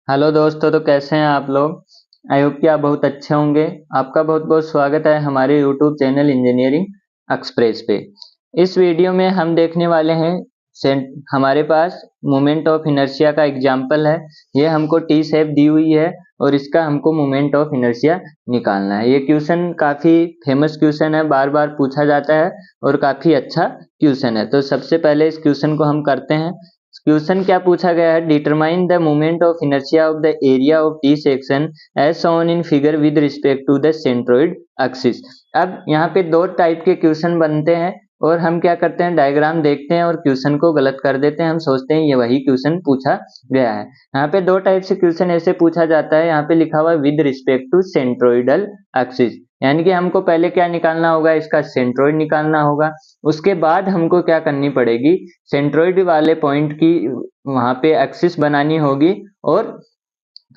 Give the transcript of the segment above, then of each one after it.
Hello दोस्तों, तो कैसे हैं आप लोग। आई होप कि आप बहुत अच्छे होंगे। आपका बहुत बहुत स्वागत है हमारे यूट्यूब चैनल इंजीनियरिंग एक्सप्रेस पे। इस वीडियो में हम देखने वाले हैं हमारे पास मोमेंट ऑफ इनर्शिया का एग्जाम्पल है। ये हमको टी शेप दी हुई है और इसका हमको मोमेंट ऑफ इनर्शिया निकालना है। ये क्वेश्चन काफ़ी फेमस क्वेश्चन है, बार बार पूछा जाता है और काफ़ी अच्छा क्वेश्चन है। तो सबसे पहले इस क्वेश्चन को हम करते हैं। क्वेश्चन क्या पूछा गया है, determine the moment of inertia of the area of T section as shown in figure with respect to the centroid axis. अब यहाँ पे दो टाइप के क्वेश्चन बनते हैं और हम क्या करते हैं, डायग्राम देखते हैं और क्वेश्चन को गलत कर देते हैं। हम सोचते हैं ये वही क्वेश्चन पूछा गया है। यहाँ पे दो टाइप से क्वेश्चन ऐसे पूछा जाता है। यहाँ पे लिखा हुआ है with respect to centroidal axis, यानी कि हमको पहले क्या निकालना होगा, इसका सेंट्रोइड निकालना होगा। उसके बाद हमको क्या करनी पड़ेगी, सेंट्रोइड वाले पॉइंट की वहां पे एक्सिस बनानी होगी और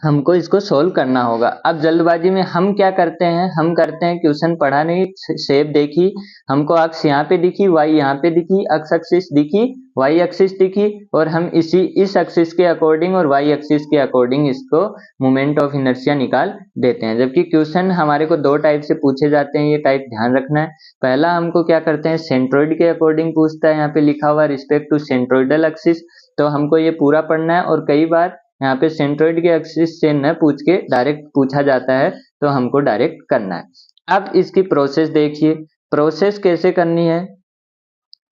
हमको इसको सोल्व करना होगा। अब जल्दबाजी में हम क्या करते हैं, हम करते हैं क्वेश्चन पढ़ा नहीं, शेप देखी, हमको अक्स यहाँ पे दिखी, वाई यहाँ पे दिखी, एक्स एक्सिस दिखी, वाई एक्सिस दिखी, और हम इस एक्सिस के अकॉर्डिंग और वाई एक्सिस के अकॉर्डिंग इसको मोमेंट ऑफ इनर्शिया निकाल देते हैं। जबकि क्वेश्चन हमारे को दो टाइप से पूछे जाते हैं, ये टाइप ध्यान रखना है। पहला हमको क्या करते हैं, सेंट्रोइड के अकॉर्डिंग पूछता है। यहाँ पे लिखा हुआ रिस्पेक्ट टू सेंट्रोइडल एक्सिस, तो हमको ये पूरा पढ़ना है। और कई बार यहाँ पे सेंट्रोइड के एक्सिस से न पूछ के डायरेक्ट पूछा जाता है, तो हमको डायरेक्ट करना है। अब इसकी प्रोसेस देखिए, प्रोसेस कैसे करनी है,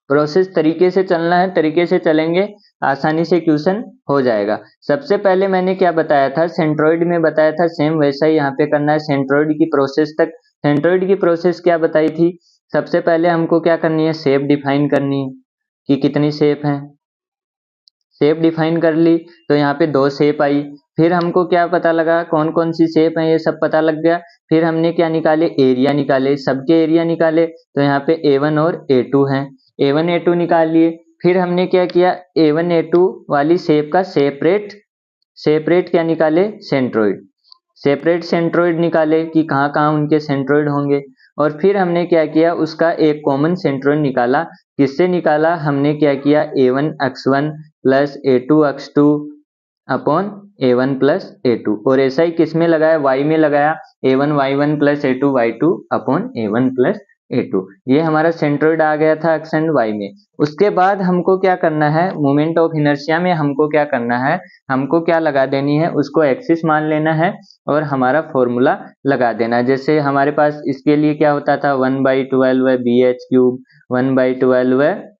प्रोसेस तरीके से चलना है, तरीके से चलेंगे आसानी से क्वेश्चन हो जाएगा। सबसे पहले मैंने क्या बताया था, सेंट्रोइड में बताया था, सेम वैसा ही यहाँ पे करना है। सेंट्रोइड की प्रोसेस तक, सेंट्रोइड की प्रोसेस क्या बताई थी, सबसे पहले हमको क्या करनी है, शेप डिफाइन करनी है कि कितनी शेप है। शेप डिफाइन कर ली तो यहाँ पे दो शेप आई। फिर हमको क्या पता लगा, कौन कौन सी शेप है, ये सब पता लग गया। फिर हमने क्या निकाले, एरिया निकाले, सबके एरिया निकाले। तो यहाँ पे A1 और A2 हैं, A1 A2 निकाल लिए। फिर हमने क्या किया, A1 A2 वाली शेप का सेपरेट सेपरेट क्या निकाले, सेंट्रोइड, सेपरेट सेंट्रोइड निकाले कि कहाँ कहाँ उनके सेंट्रोइड होंगे। और फिर हमने क्या किया, उसका एक कॉमन सेंट्रोइड निकाला। किससे निकाला, हमने क्या किया, A1 x1 plus A2 x2 upon A1 plus A2। और ऐसा ही किस में लगाया, y में लगाया, A1 y1 plus A2 y2 upon A1 plus A2। ये हमारा सेंट्रोइड आ गया था x एंड y में। उसके बाद हमको क्या करना है, मोमेंट ऑफ इनर्शिया में हमको क्या करना है, हमको क्या लगा देनी है, उसको एक्सिस मान लेना है और हमारा फॉर्मूला लगा देना है। जैसे हमारे पास इसके लिए क्या होता था, 1/12 है बी एच क्यूब, 1/12 है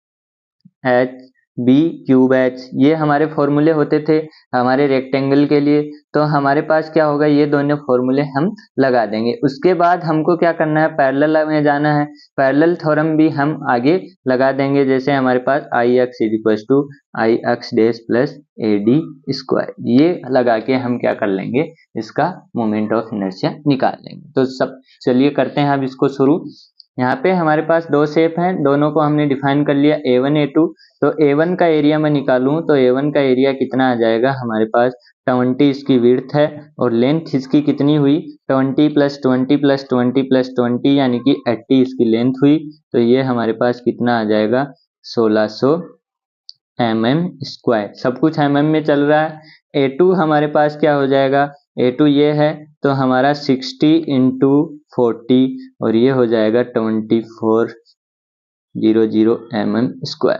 एच बी क्यूब एच, ये हमारे फॉर्मूले होते थे हमारे रेक्टेंगल के लिए। तो हमारे पास क्या होगा, ये दोनों फॉर्मूले हम लगा देंगे। उसके बाद हमको क्या करना है, पैरेलल में जाना है। पैरेलल थ्योरम भी हम आगे लगा देंगे। जैसे हमारे पास I X is equal to I X dash plus A D square, ये लगा के हम क्या कर लेंगे, इसका मोमेंट ऑफ इनर्शिया निकाल लेंगे। तो सब चलिए करते हैं अब इसको शुरू। यहाँ पे हमारे पास दो शेप हैं, दोनों को हमने डिफाइन कर लिया, A1 A2। तो A1 का एरिया मैं निकालूं तो A1 का एरिया कितना आ जाएगा, हमारे पास 20 इसकी विड्थ है और लेंथ इसकी कितनी हुई, 20 प्लस 20 प्लस 20 प्लस 20 यानी कि 80 इसकी लेंथ हुई। तो ये हमारे पास कितना आ जाएगा, 1600 mm स्क्वायर। सब कुछ mm में चल रहा है। A2 हमारे पास क्या हो जाएगा, A2 ये है तो हमारा 60 इंटू 40 और ये हो जाएगा 2400 mm स्क्वायर।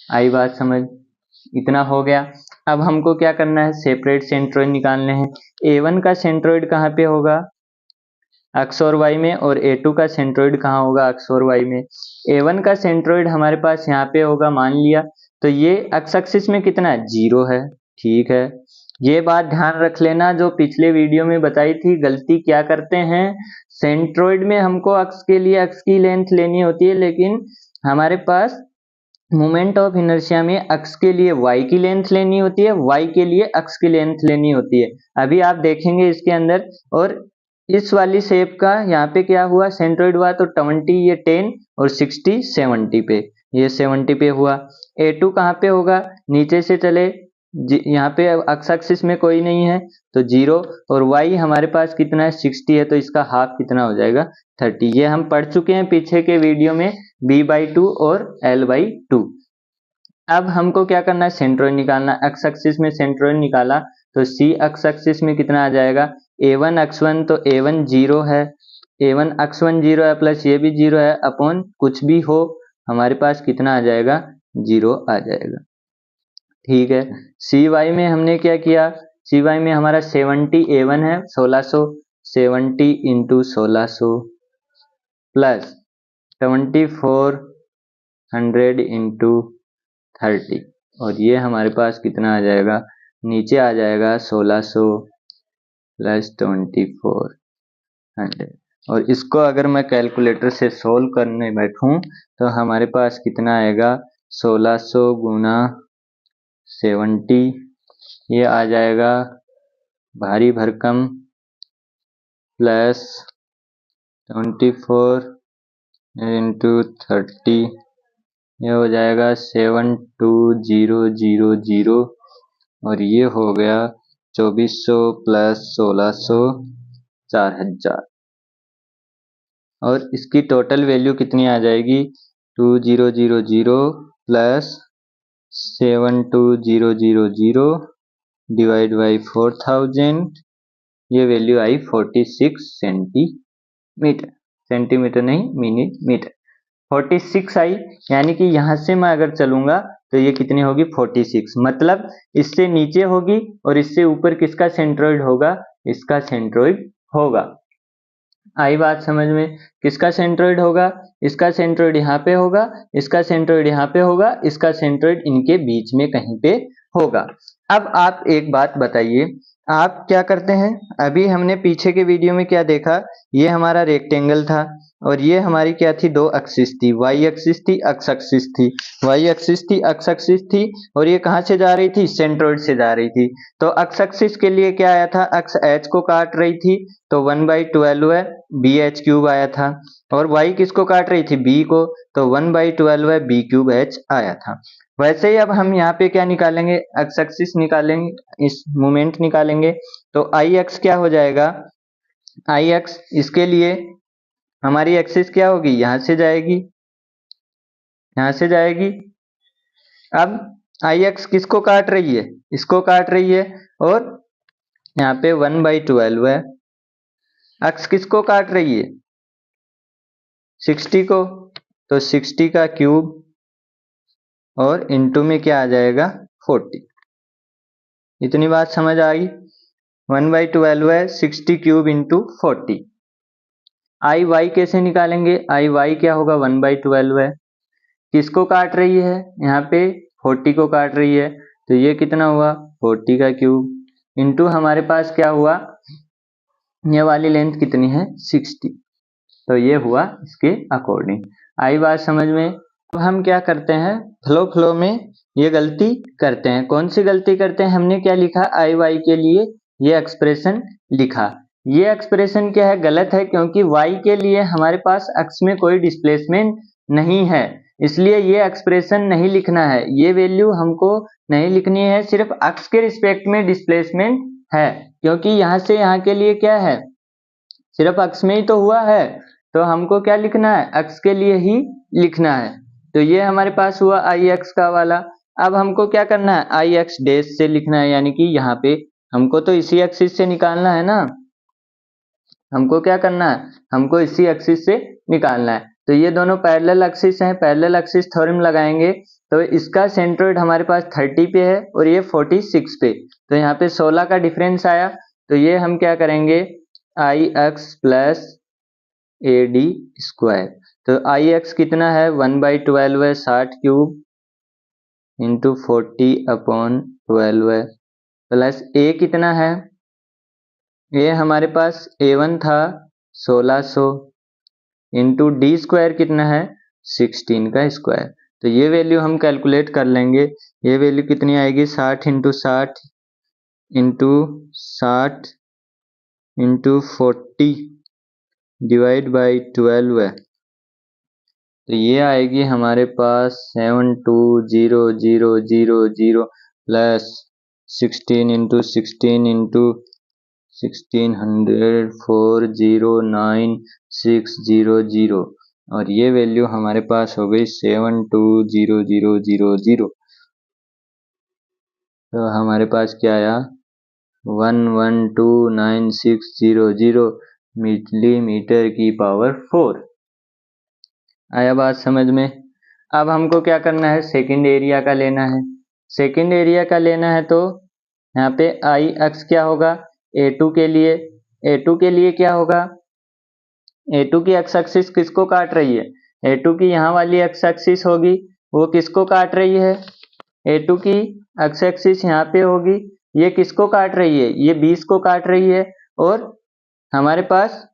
आई बात समझ, इतना हो गया। अब हमको क्या करना है, सेपरेट सेंट्रोइड निकालने हैं। A1 का सेंट्रोइड कहाँ पे होगा, एक्स और वाई में, और A2 का सेंट्रोइड कहाँ होगा, एक्स और वाई में। A1 का सेंट्रोइड हमारे पास यहाँ पे होगा, मान लिया। तो ये एक्स एक्सिस में कितना है, 0 है, ठीक है। ये बात ध्यान रख लेना, जो पिछले वीडियो में बताई थी, गलती क्या करते हैं, सेंट्रोइड में हमको अक्स के लिए अक्स की लेंथ लेनी होती है, लेकिन हमारे पास मोमेंट ऑफ इनर्शिया में अक्स के लिए वाई की लेंथ लेनी होती है, वाई के लिए अक्स की लेंथ लेनी होती है। अभी आप देखेंगे इसके अंदर। और इस वाली शेप का यहाँ पे क्या हुआ, सेंट्रोइड हुआ तो 20 ये 10 और 60 70 पे, ये 70 पे हुआ। A2 कहाँ पे होगा, नीचे से चले, यहाँ पे एक्स एक्सिस में कोई नहीं है तो 0, और y हमारे पास कितना है, 60 है, तो इसका हाफ कितना हो जाएगा, 30। ये हम पढ़ चुके हैं पीछे के वीडियो में, b/2 और l/2। अब हमको क्या करना है, सेंट्रोइड निकालना। एक्स एक्सिस में सेंट्रोइड निकाला तो सी एक्स एक्सिस में कितना आ जाएगा, a1 x1, तो a1 0 है, a1 x1 0 है प्लस ये भी 0 है, अपॉन कुछ भी हो हमारे पास कितना आ जाएगा, 0 आ जाएगा। ठीक है, सी वाई में हमने क्या किया, सी वाई में हमारा 70 a1 है 1600, 70 इंटू 1600 प्लस 2400 इंटू 30, और ये हमारे पास कितना आ जाएगा, नीचे आ जाएगा 1600 प्लस 2400, और इसको अगर मैं कैलकुलेटर से सोल्व करने बैठूं तो हमारे पास कितना आएगा, 1600 गुना 70, ये आ जाएगा भारी भरकम प्लस 24 इंटू 30, ये हो जाएगा 72000, और ये हो गया 2400 प्लस 1600 4000, और इसकी टोटल वैल्यू कितनी आ जाएगी, 2000 प्लस 72000 डिवाइड बाई 4000, ये वैल्यू आई 46 सेंटीमीटर, सेंटीमीटर नहीं मिलीमीटर, 46 आई। यानी कि यहाँ से मैं अगर चलूंगा तो ये कितनी होगी, 46, मतलब इससे नीचे होगी और इससे ऊपर किसका सेंट्रोइड होगा, इसका सेंट्रोइड होगा। आई बात समझ में, किसका सेंट्रोइड होगा, इसका सेंट्रोइड यहाँ पे होगा, इसका सेंट्रोइड यहाँ पे होगा, इसका सेंट्रोइड इनके बीच में कहीं पे होगा। अब आप एक बात बताइए, आप क्या करते हैं, अभी हमने पीछे के वीडियो में क्या देखा, ये हमारा रेक्टेंगल था और ये हमारी क्या थी, दो एक्सिस थी, वाई एक्सिस थी, एक्स एक्सिस थी, वाई एक्सिस थी, एक्स एक्सिस थी, और ये कहाँ से जा रही थी, सेंट्रोइड से जा रही थी। तो एक्स एक्सिस के लिए क्या आया था, एक्स एच को काट रही थी तो 1/12 है, बी एच क्यूब आया था, और वाई किसको काट रही थी, बी को, तो 1/12 है, बी क्यूब एच आया था। वैसे ही अब हम यहाँ पे क्या निकालेंगे, एक्स एक्सिस निकालेंगे, इस मोमेंट निकालेंगे, तो आई एक्स क्या हो जाएगा, आई एक्स, इसके लिए हमारी एक्सिस क्या होगी, यहां से जाएगी, यहां से जाएगी। अब आई एक्स किसको काट रही है, इसको काट रही है, और यहाँ पे 1/12 है, एक्स किसको काट रही है, 60 को, तो 60 का क्यूब और इनटू में क्या आ जाएगा, 40। इतनी बात समझ आ गई, 1/12 है, 60 क्यूब इंटू 40। आई वाई कैसे निकालेंगे, आई वाई क्या होगा, 1/12 है, किसको काट रही है, यहाँ पे 40 को काट रही है, तो ये कितना हुआ, 40 का क्यूब इंटू हमारे पास क्या हुआ, ये वाली लेंथ कितनी है, 60, तो ये हुआ इसके अकॉर्डिंग। आई बात समझ में। अब हम क्या करते हैं, फ्लो में ये गलती करते हैं, कौन सी गलती करते हैं, हमने क्या लिखा, आई वाई के लिए ये एक्सप्रेशन लिखा, ये एक्सप्रेशन क्या है, गलत है, क्योंकि वाई के लिए हमारे पास एक्स में कोई डिस्प्लेसमेंट नहीं है, इसलिए ये एक्सप्रेशन नहीं लिखना है, ये वैल्यू हमको नहीं लिखनी है, सिर्फ एक्स के रिस्पेक्ट में डिस्प्लेसमेंट है, क्योंकि यहाँ से यहाँ के लिए क्या है, सिर्फ एक्स में ही तो हुआ है, तो हमको क्या लिखना है, एक्स के लिए ही लिखना है। तो ये हमारे पास हुआ आई एक्स का वाला। अब हमको क्या करना है, आई एक्स डैश से लिखना है, यानी कि यहाँ पे हमको तो इसी एक्सिस से निकालना है ना, हमको क्या करना है, हमको इसी एक्सिस से निकालना है। तो ये दोनों पैरेलल एक्सिस हैं, पैरेलल एक्सिस थ्योरम लगाएंगे, तो इसका सेंट्रोइड हमारे पास 30 पे है और ये 46 पे, तो यहाँ पे 16 का डिफरेंस आया, तो ये हम क्या करेंगे, I X plus A D square, तो आई एक्स कितना है, 1/12 है, 60 क्यूब इंटू 40/12 है, प्लस ए कितना है, ये हमारे पास a1 था 1600 इंटू डी स्क्वायर कितना है, 16 का स्क्वायर, तो ये वैल्यू हम कैलकुलेट कर लेंगे, ये वैल्यू कितनी आएगी, 60 into 60 into 60 into 40 divide by 12 है, तो ये आएगी हमारे पास 72000 प्लस 16 इंटू 16 इंटू 1600 409,600, और ये वैल्यू हमारे पास हो गई 72000। तो हमारे पास क्या आया, 1129600 मिलीमीटर की पावर 4। आया बात समझ में। अब हमको क्या करना है, सेकंड एरिया का लेना है। सेकंड एरिया का लेना है तो यहाँ पे आई अक्स क्या होगा, A2 के लिए, A2 के लिए क्या होगा, A2 की एक्स एक्सिस किसको काट रही है, A2 की यहाँ वाली एक्स एक्सिस होगी, वो किसको काट रही है, A2 की एक्स एक्सिस यहाँ पे होगी, ये किसको काट रही है, ये 20 को काट रही है, और हमारे पास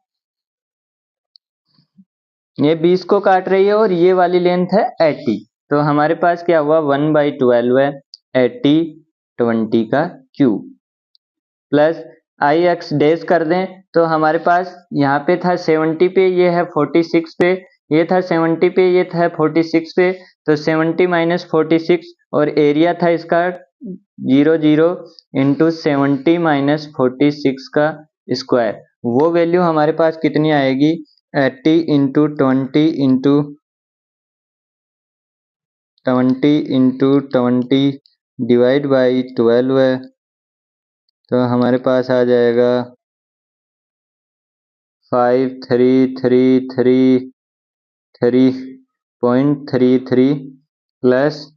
ये 20 को काट रही है, और ये वाली लेंथ है 80। तो हमारे पास क्या हुआ, 1/12 है, 80 20 का क्यूब, प्लस आई एक्स डैश कर दें तो हमारे पास यहाँ पे था 70 पे, ये है 46 पे, ये था 70 पे, ये था 46 पे, तो 70 माइनस 46, और एरिया था इसका 00 इंटू 70 माइनस 46 का स्क्वायर। वो वैल्यू हमारे पास कितनी आएगी, 80 इंटू 20 इंटू 20 डिवाइड बाई 12 है, तो हमारे पास आ जाएगा 5333.33 प्लस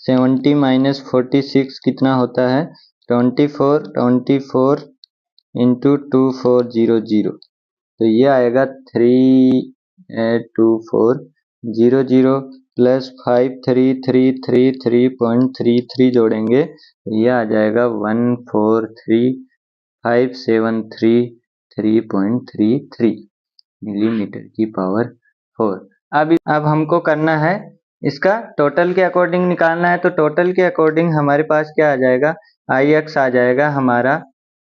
70 माइनस 46 कितना होता है, 24 इंटू 2400, तो ये आएगा 382400 प्लस 5333.33 जोड़ेंगे तो ये आ जाएगा 143573.33 मिलीमीटर की पावर 4। अब हमको करना है इसका टोटल के अकॉर्डिंग निकालना है, तो टोटल के अकॉर्डिंग हमारे पास क्या आ जाएगा, आई एक्स आ जाएगा हमारा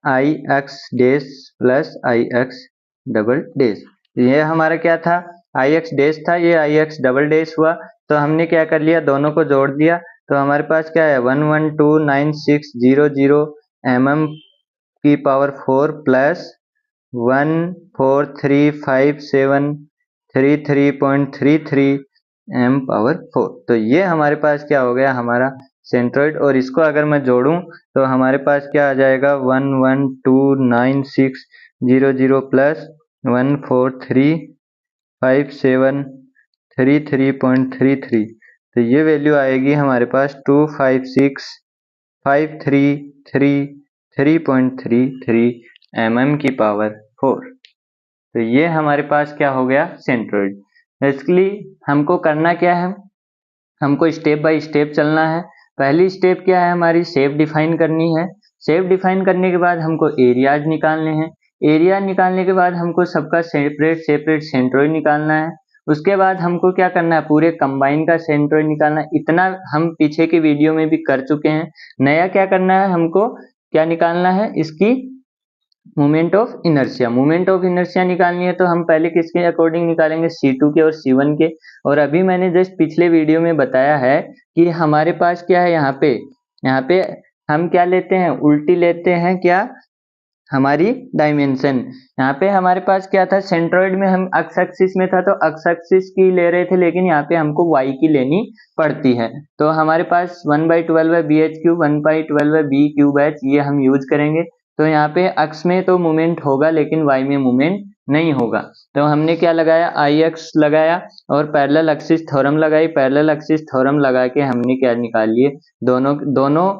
आई एक्स डैश प्लस आई एक्स डबल डैश। ये हमारा क्या था, आई एक्स डैश था, ये आई एक्स डबल डैश हुआ, तो हमने क्या कर लिया, दोनों को जोड़ दिया, तो हमारे पास क्या है 1129600 mm की पावर 4 प्लस 1435733.33 m पावर 4। तो ये हमारे पास क्या हो गया, हमारा सेंट्रोइड, और इसको अगर मैं जोड़ूं तो हमारे पास क्या आ जाएगा 1129600 प्लस 1435733.33, तो ये वैल्यू आएगी हमारे पास 2565333.33 mm की पावर 4। तो ये हमारे पास क्या हो गया, सेंट्रोइड। बेसिकली हमको करना क्या है, हमको स्टेप बाय स्टेप चलना है। पहली स्टेप क्या है हमारी, शेप डिफाइन करनी है। शेप डिफाइन करने के बाद हमको एरियाज निकालने हैं। एरिया निकालने के बाद हमको सबका सेपरेट सेपरेट सेंट्रोइड निकालना है। उसके बाद हमको क्या करना है, पूरे कंबाइन का सेंट्रोइड निकालना है। इतना हम पीछे की वीडियो में भी कर चुके हैं। नया क्या करना है, हमको क्या निकालना है, इसकी moment of inertia. Moment of inertia निकालनी है तो हम पहले किसके अकॉर्डिंग निकालेंगे, C2 के और C1 के। और अभी मैंने जस्ट पिछले वीडियो में बताया है कि हमारे पास क्या है, यहाँ पे हम क्या लेते हैं, उल्टी लेते हैं क्या, हमारी डायमेंशन। यहाँ पे हमारे पास क्या था, सेंट्रोइड में हम एक्स एक्सिस में था तो एक्स एक्सिस की ले रहे थे, लेकिन यहाँ पे हमको वाई की लेनी पड़ती है। तो हमारे पाच 1/12 है BH3, 1/12 है B क्यूब H, ये हम यूज करेंगे। तो यहाँ पे एक्स में तो मूवमेंट होगा लेकिन वाई में मूवमेंट नहीं होगा। तो हमने क्या लगाया, आई एक्स लगाया और पैरेलल एक्सिस थ्योरम लगाई। पैरेलल एक्सिस थ्योरम लगा के हमने क्या निकाल लिए, दोनों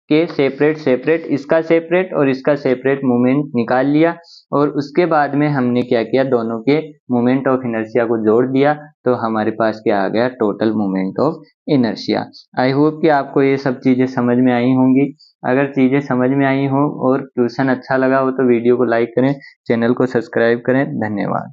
के सेपरेट सेपरेट, इसका सेपरेट और इसका सेपरेट मूवमेंट निकाल लिया। और उसके बाद में हमने क्या किया, दोनों के मूवमेंट ऑफ इनर्शिया को जोड़ दिया, तो हमारे पास क्या आ गया, total movement of inertia. I hope कि आपको ये सब चीजें समझ में आई होंगी। अगर चीजें समझ में आई हो और ट्यूशन अच्छा लगा हो तो वीडियो को लाइक करें, चैनल को सब्सक्राइब करें। धन्यवाद।